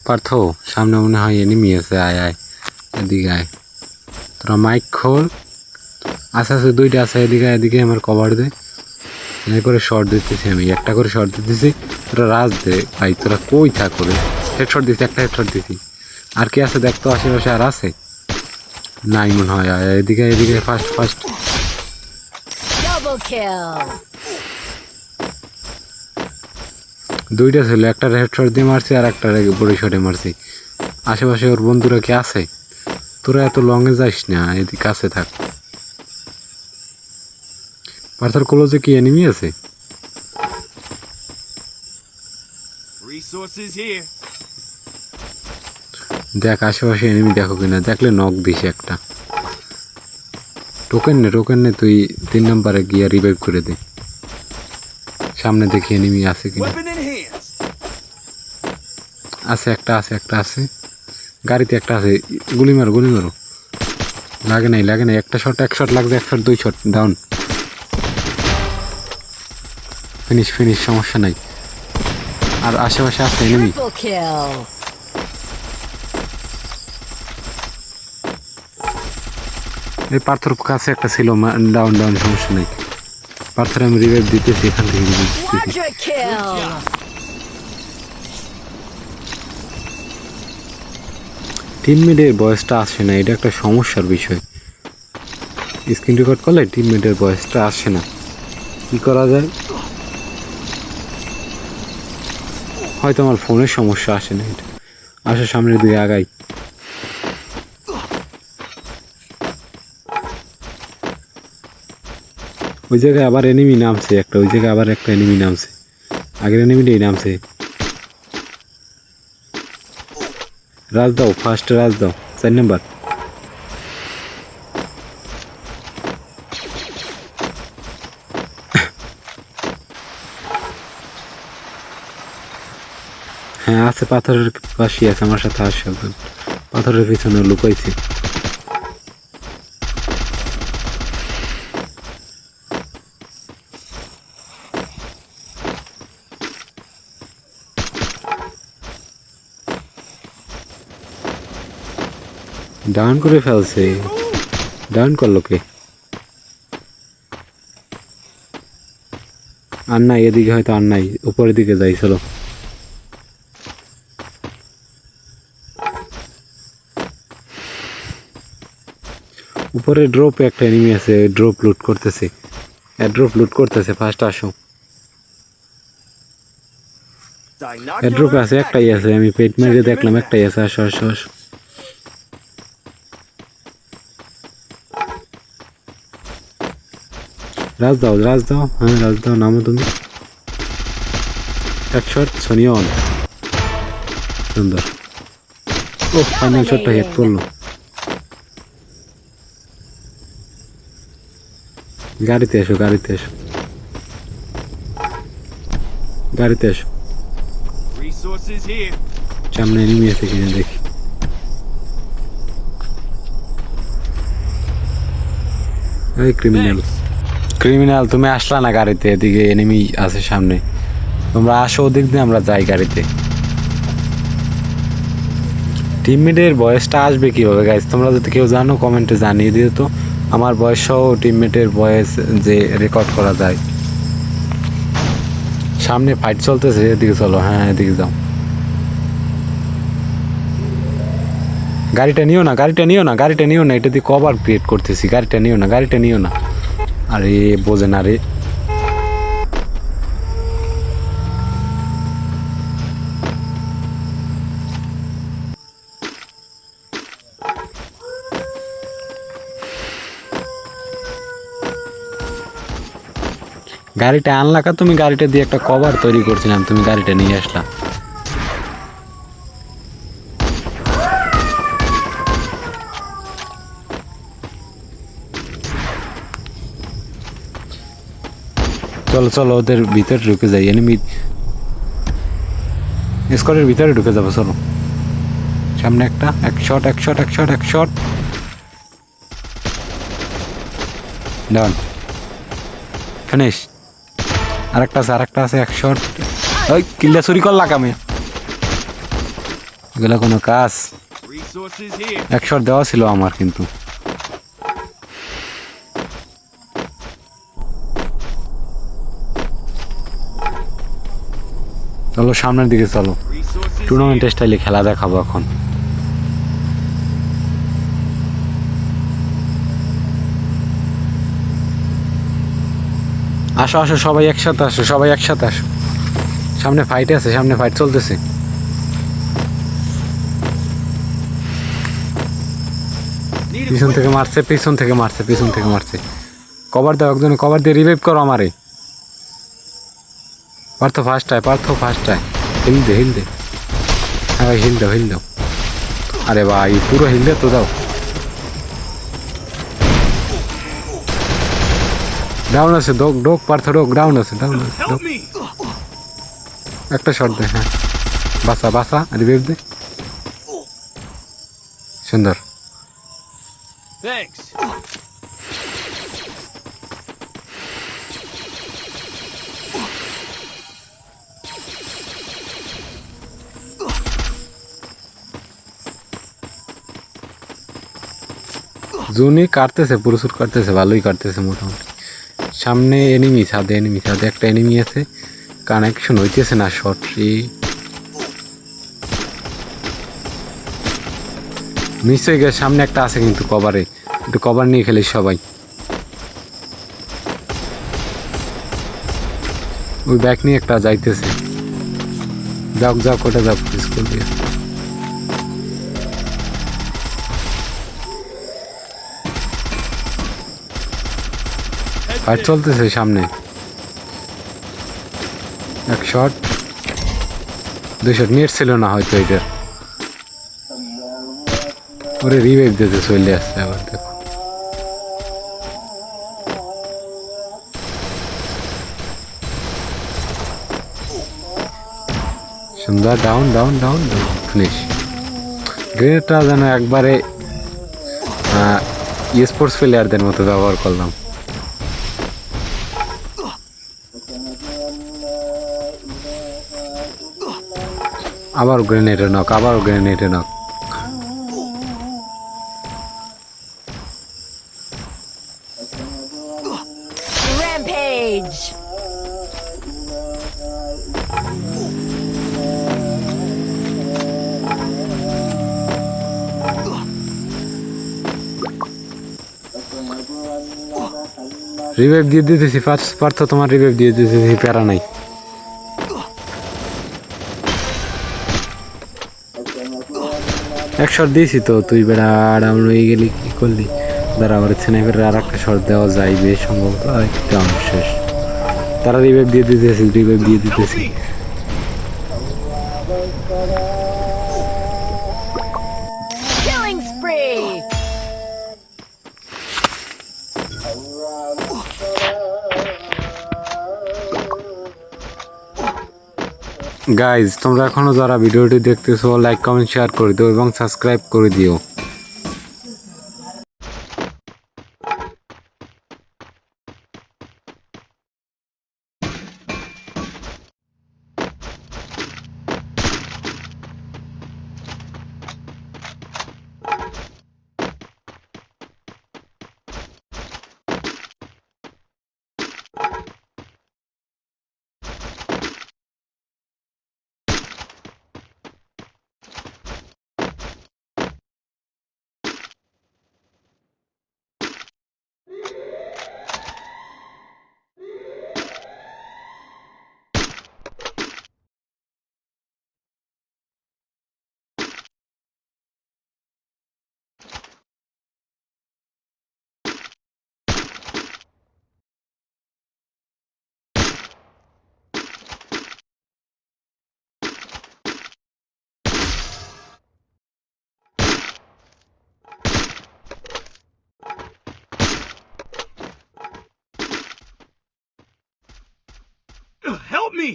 পার্থ সামনে মনে হয় এনিমি আছে, আয় আয় এদিকে আয়, তোরা মাইক খোল। আস্তে আস্তে দুইটা আছে, এদিকে এদিকে আমার কভার দে, এই করে শর্ট দিতেছি আমি, একটা করে শর্ট দিতেছি। তোরা রাজ দে ভাই, তোরা কই থাকো রে? হেডশট দিছি, একটা হেডশট দিছি। আর কি আছে দেখতো আশেপাশে, আর আছে নাই মনে হয়। এদিকে এদিকে ফার্স্ট ফার্স্ট Double kill. দুইটা ছিল, একটা হেডশট দিয়ে মারছি আর একটা বড়ি শটে মারছি। আশেপাশে ওর বন্ধুরা কি আছে? তোরা এত লংয়ে যাস না, এদিকে কাছে থাক। পার্থার ক্লোজে কি এনিমি আছে? Resources here. দেখ আশেপাশে এনিমি দেখো কিনা, দেখলে নক দিস একটা। টোকেন নে তুই 3 নম্বরে গিয়ে রিভাইভ করে দে। সামনে দেখি এনিমি আছে কিনা। Weapon in hands. আছে একটা আছে গাড়িতে একটা আছে। গুলি মারো লাগে নাই একটা শট, এক শট লাগছে, এক শট, 2 শট ডাউন। ফিনিশ সমস্যা নাই। আর আশেপাশে আছে এনিমি। Triple kill. এই পাথর কাছে একটা ছিল, ডাউন সমস্যা নাই। পাথর আমি রিভাইভ দিতেছি এখান থেকে, রিভাইভ দিতেছি। Quadra kill. টিমমেটের বয়সটা আসে না, এটা একটা সমস্যার বিষয়। স্ক্রিন রেকর্ড করলে টিমমেটের বয়সটা আসে না, কি করা যায়? হয়তো আমার ফোনের সমস্যা, আসে না এটা। আসে সামনের দিকে আগাই। ওই জায়গায় আবার এনিমি নামছে একটা, ওই জায়গায় আবার একটা এনিমি নামছে। আগের এনিমিটাই নামছে। রাজ দাও, ফার্স্ট রাজ দাও, 4 নাম্বার। হ্যাঁ আছে, পাথরের পাশে আছে, আমার সাথে আসছে একজন। পাথরের পিছনে লুকাইছে। ডাউন করে ফেলছে। ডাউন করলো কে? আর নাই এদিকে, হয়তো আর নাই, উপরের দিকে যাই চলো। উপরে ড্রপে একটা এনিমি আছে, ড্রপ লুট করতেছে, ড্রপ লুট করতেছে। ফার্স্ট আসো, ড্রপে আছে, একটাই আছে, আমি পেট মেরে দেখলাম একটাই আছে। আসো আসো আসো। রাজ দাও, হ্যাঁ রাজ দাও, নামো তুমি। এক শট, সোনিয়ন, সুন্দর। ও ফাইনাল শটটা হেড করলো। গাড়িতে এসো Resources here. সামনে এনিমি আছে কিনা দেখি। এই ক্রিমিনাল তুমি আসলা না গাড়িতে? এদিকে এনিমি আছে সামনে, তোমরা আসো ওদিক দিয়ে, আমরা যাই গাড়িতে। টিমমেটের বয়সটা আসবে কিভাবে গাইস? তোমরা যদি কেউ জানো কমেন্টে জানিয়ে দিও তো, আমার বয়স সহ টিমমেটের বয়স যে রেকর্ড করা যায়। সামনে ফাইট চলতেছে, এদিকে চলো। হ্যাঁ এদিকে যাও। গাড়িটা নিও না, এটা দিয়ে কভার ক্রিয়েট করতেছি। গাড়িটা নিও না। আরে বোঝে না রে। গাড়িটা আনলাকা তুমি, গাড়িটা দিয়ে একটা কভার তৈরি করছিলাম, তুমি গাড়িটা নিয়ে আসলা। চলো ওদের ভিতরে ঢুকে যাই। এনিমি স্কোয়াডের ভিতরে ঢুকে যাবো, চলো। সামনে একটা, এক শট। ডান, ফিনিশ। আরেকটা আছে, এক শট। ওই কিল্লা চুরি করলা কামে। এগুলো কোনো কাজ? Resources here. এক শট দেওয়া ছিল আমার কিন্তু। চলো সামনের দিকে চলো, Resources টুর্নামেন্টের here. স্টাইলে খেলা দেখাবো এখন। আসো আসো সবাই একসাথে আসো, সবাই একসাথে আসো। সামনে ফাইট আছে, সামনে ফাইট চলতেছে। Need পিছন থেকে equipment. মারছে, পিছন থেকে মারছে, পিছন থেকে মারছে। কভার দাও, একজনে কভার দিয়ে রিভাইভ করো আমারে। পার্থ ফার্স্ট আয়, পার্থ ফার্স্ট আয়। হিল দে, হিল দে। হ্যাঁ ভাই, হিল দাও, হিল দাও। আরে ভাই পুরো হিল দে তো দাও। ডাউন আছে, Doak Doak Partha Doak, down আছে, ডাউন আছে, Help ডোক। me. একটা শট দে, হ্যাঁ। বাসা বাসা, রিভাইভ দে। সুন্দর। Thanks. জুনি কাটতেছে, প্রচুর কাটতেছে, ভালোই কাটতেছে মোটামুটি। সামনে এনিমি, ছাদে এনিমি, ছাদে একটা এনিমি আছে। কানেকশন হইতেছে না শট। মিস হয়ে গেছে, সামনে একটা আছে কিন্তু কভারে। একটু কভার নিয়ে খেলিস সবাই। ওই ব্যাগ নিয়ে একটা যাইতেছে। যাও যাও, কোটা যাও স্কুল দিয়ে। Head fight there. চলতেছে সামনে। এক শট, দুই শট, নেট ছিল না হয়তো এটার। ওরে রিভাইভ দিতে চলে আসছে আবার, দেখো। সুন্দর, ডাউন ডাউন ডাউন, ফিনিশ। গ্রেনেডটা যেন একবারে স্পোর্টস প্লেয়ারদের মতো ব্যবহার করলাম। আবার গ্রেনেডে নক, আবার গ্রেনেডে নক। Rampage. রিভাইভ দিয়ে দিতেছি, পার্থ তোমার রিভাইভ দিয়ে দিতেছি, প্যারা নাই। এক শট দিয়েছি তো, তুই বেড়া ডাউন হয়ে গেলি, কি করলি? দাঁড়া, আমার স্নাইপারের আর একটা শট দেওয়া যাইবে সম্ভবত। ডাউন শেষ। তারা রিভাইভ দিয়ে দিতেছি, রিভাইভ দিয়ে Help দিতেছি। me. Killing spree. গাইজ, তোমরা এখনো যারা ভিডিওটি দেখতেছো, লাইক কমেন্ট শেয়ার করে দিও এবং সাবস্ক্রাইব করে দিও। Help me.